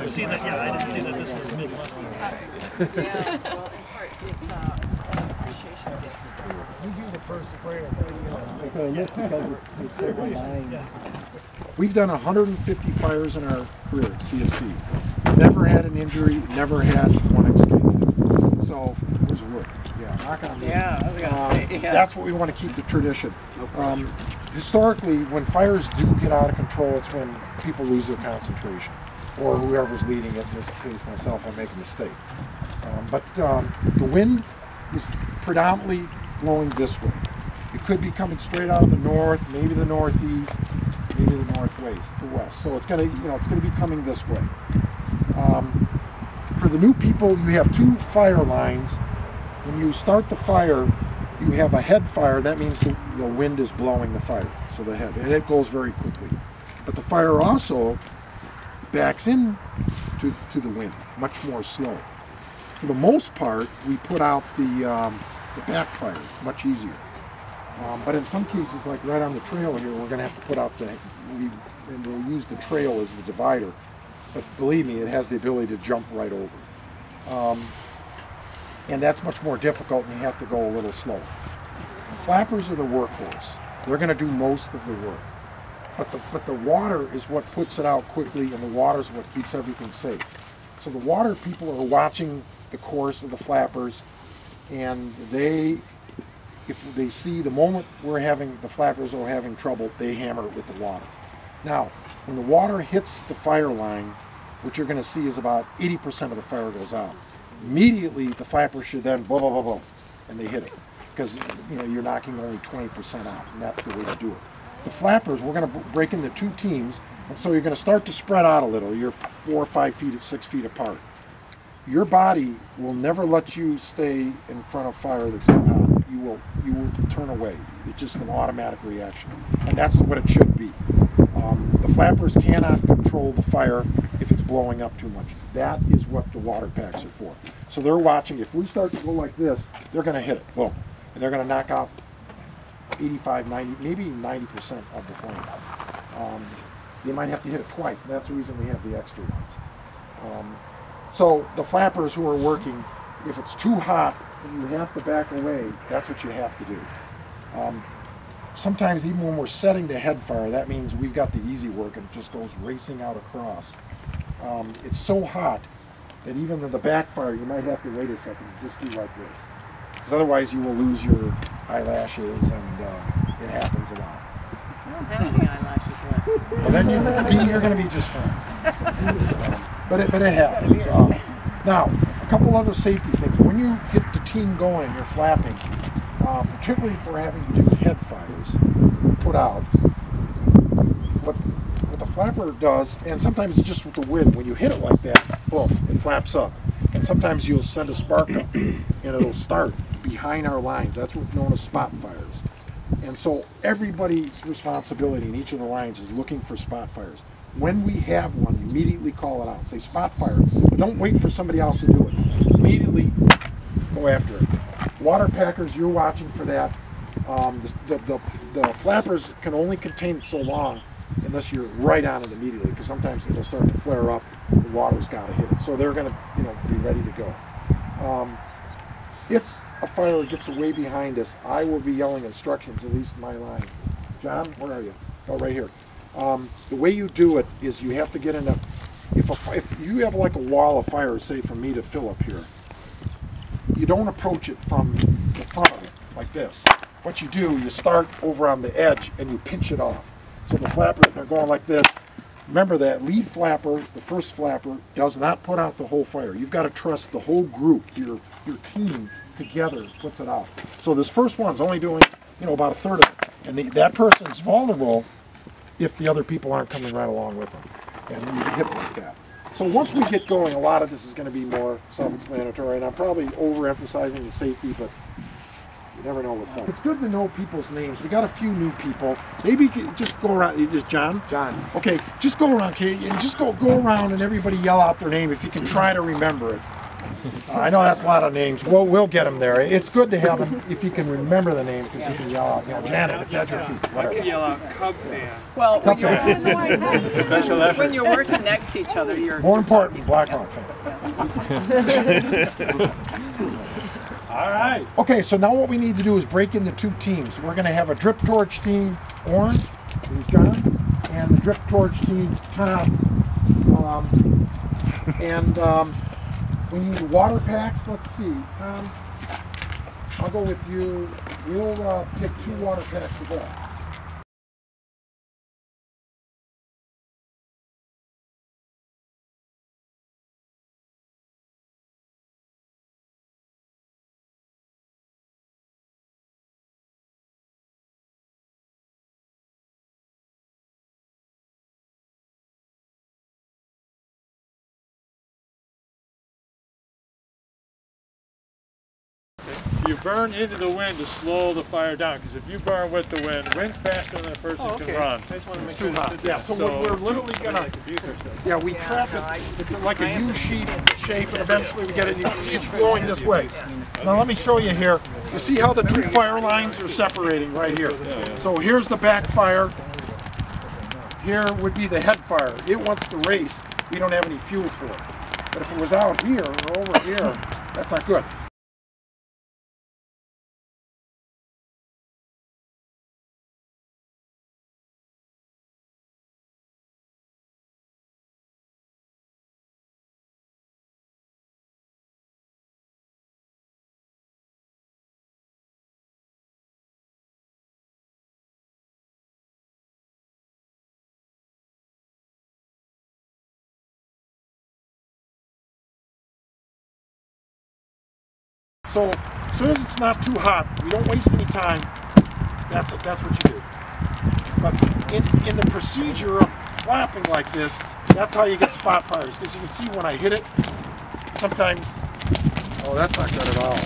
didn't see that. Yeah, I didn't see that this was Midwest. Yeah, well, in part, it's an appreciation of this. You do the first prayer. We've done 150 fires in our career at CFC. Never had an injury, never had one escape. So, where's wood? Yeah, knock on wood. Yeah, I was going to say, yeah. That's what we want to keep the tradition. Historically, when fires do get out of control, it's when people lose their concentration, or whoever's leading it, in this case myself, I make a mistake. But the wind is predominantly blowing this way. It could be coming straight out of the north, maybe the northeast, maybe the northwest, the west. So it's going to, it's going to be coming this way. For the new people, you have two fire lines. When you start the fire, you have a head fire. That means the wind is blowing the fire, so the head, and it goes very quickly. But the fire also backs in to the wind, much more slow. For the most part, we put out the backfire. It's much easier. But in some cases, like right on the trail here, we're going to have to put out and we'll use the trail as the divider. But believe me, it has the ability to jump right over. And that's much more difficult, and you have to go a little slower. The flappers are the workhorse. They're going to do most of the work. But the water is what puts it out quickly, and the water is what keeps everything safe. So the water people are watching the course of the flappers, and if they see the moment the flappers are having trouble, they hammer it with the water. Now, when the water hits the fire line, what you're going to see is about 80% of the fire goes out. Immediately, the flappers should then blah, blah, blah, blah, and they hit it. Because, you're knocking only 20% out, and that's the way to do it. The flappers, we're going to break into two teams, and so you're going to start to spread out a little. You're 4 or 5 feet, 6 feet apart. Your body will never let you stay in front of fire that's too hot. You will turn away. It's just an automatic reaction, and that's what it should be. The flappers cannot control the fire if it's blowing up too much. That is what the water packs are for. So they're watching. If we start to go like this, they're going to hit it. Boom. And they're going to knock out 85, 90, maybe 90% of the flame. They might have to hit it twice, and that's the reason we have the extra ones. So the flappers who are working, if it's too hot and you have to back away, that's what you have to do. Sometimes even when we're setting the head fire, that means we've got the easy work and it just goes racing out across. It's so hot that even in the backfire, you might have to wait a second and just do like this. Because otherwise you will lose your eyelashes, and it happens a lot. I don't have any eyelashes left. Well, then you're going to be just fine. But it happens. Now, a couple other safety things. When you get the team going and you're flapping, particularly if we're having to do head fires, put out, what the flapper does, and sometimes it's just with the wind, when you hit it like that, boom, it flaps up. And sometimes you'll send a spark up, and it'll start behind our lines. That's what's known as spot fires. And so everybody's responsibility in each of the lines is looking for spot fires. When we have one, immediately call it out. Say spot fire. But don't wait for somebody else to do it. Immediately go after it. Water packers, you're watching for that. The flappers can only contain it so long unless you're right on it immediately, because sometimes it'll start to flare up. The water's got to hit it. So they're going to be ready to go. If a fire gets way behind us, I will be yelling instructions, at least in my line. John, where are you? Oh, right here. The way you do it is you have to get in if you have like a wall of fire, say from me to Philip here, you don't approach it from the front of it like this. What you do, you start over on the edge and you pinch it off. So the flapper, they're going like this. Remember that lead flapper, the first flapper, does not put out the whole fire. You've got to trust the whole group, your team together puts it out. So this first one's only doing, about a third of it. And that person's vulnerable if the other people aren't coming right along with them. And you hit like that. So once we get going, a lot of this is going to be more self-explanatory, and I'm probably overemphasizing the safety, but you never know with fun. It's good to know people's names. We got a few new people. Maybe you could just go around. Is John? John. Okay, just go around, Kate, and just go around and everybody yell out their name if you can try to remember it. I know that's a lot of names. We'll get them there. It's good to have them if you can remember the names, because you can yell out, you know, Janet, it's at your feet. I could yell out Cub fan. Well, when you're, Special effort. when you're working next to each other, you're More important, Blackhawk fan. All right. Okay, so now what we need to do is break into two teams. We're going to have a drip torch team, Orange, who's John, and the drip torch team, Tom. We need water packs. Let's see, Tom, I'll go with you. We'll take 2 water packs to go. You burn into the wind to slow the fire down, because if you burn with the wind, wind's faster than a person can run. I just want to make It's too hot. Yeah, so we're literally gonna, we trap it. It's like a U-sheet shape, and eventually we get it. You can see it's flowing this way. Now let me show you here. You see how the 2 fire lines are separating right here. So here's the backfire. Here would be the head fire. It wants to race. We don't have any fuel for it. But if it was out here or over here, that's not good. So as soon as it's not too hot, we don't waste any time. That's what you do. But in the procedure of flapping like this, that's how you get spot fires. Because you can see when I hit it, sometimes, oh, that's not good at all.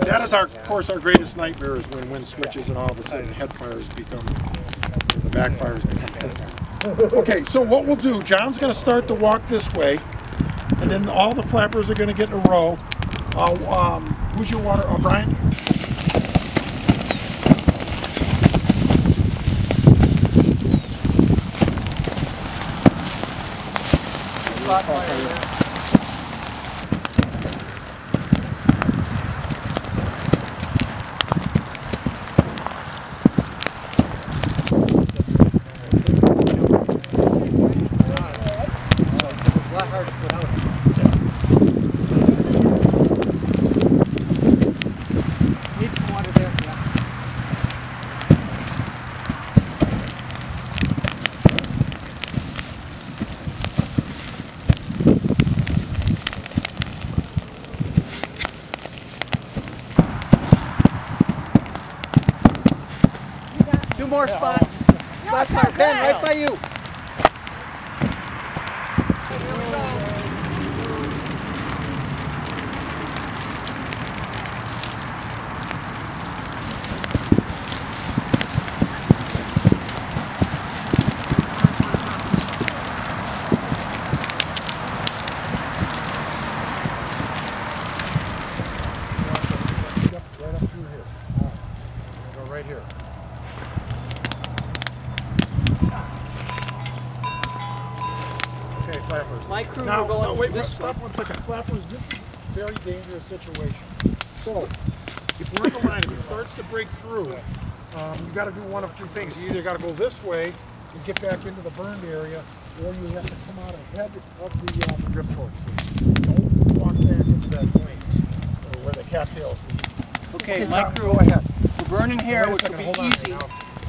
That is, of course, our greatest nightmare is when wind switches and all of a sudden head fires become, the backfires become head fires. Okay, so what we'll do, John's going to start to walk this way, and then all the flappers are going to get in a row. Who's your water? Brian? more spots. Spot fire, Ben, right by you. My crew now, will go now, wait, this stop one second. Flappers, this is a very dangerous situation. So, if we're in the line, if it starts to break through, you got to do one of two things. You either got to go this way and get back into the burned area, or you have to come out ahead of the drip torch. Don't walk back into that flames, or where the cattails lead. Okay, my Tom, crew, go ahead. we're burning here, which will Hold be on easy.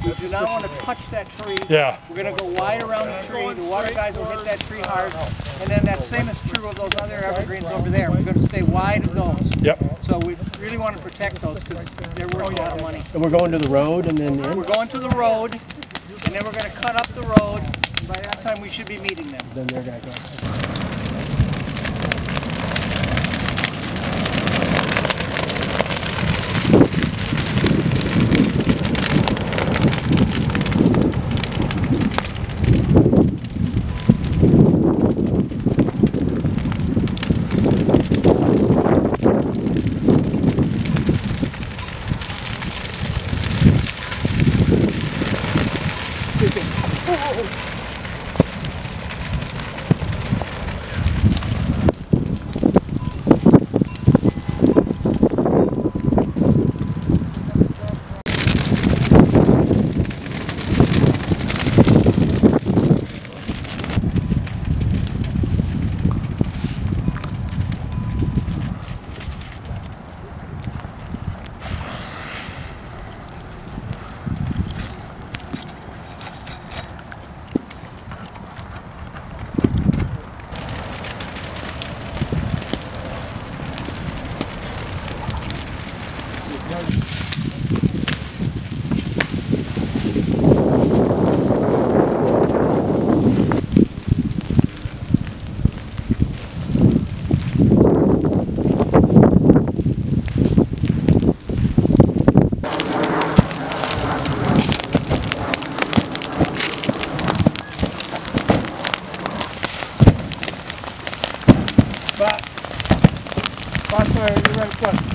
We do not want to touch that tree. Yeah. We're going to go wide around the tree. The water guys will hit that tree hard. And then that same is true of those other evergreens over there. We're going to stay wide of those. Yep. So we really want to protect those because they're worth a lot of money. And we're going to the road and then in? We're going to the road, and then we're going to cut up the road. And by that time, we should be meeting them. Then they're going to go. Crossfire, your right foot.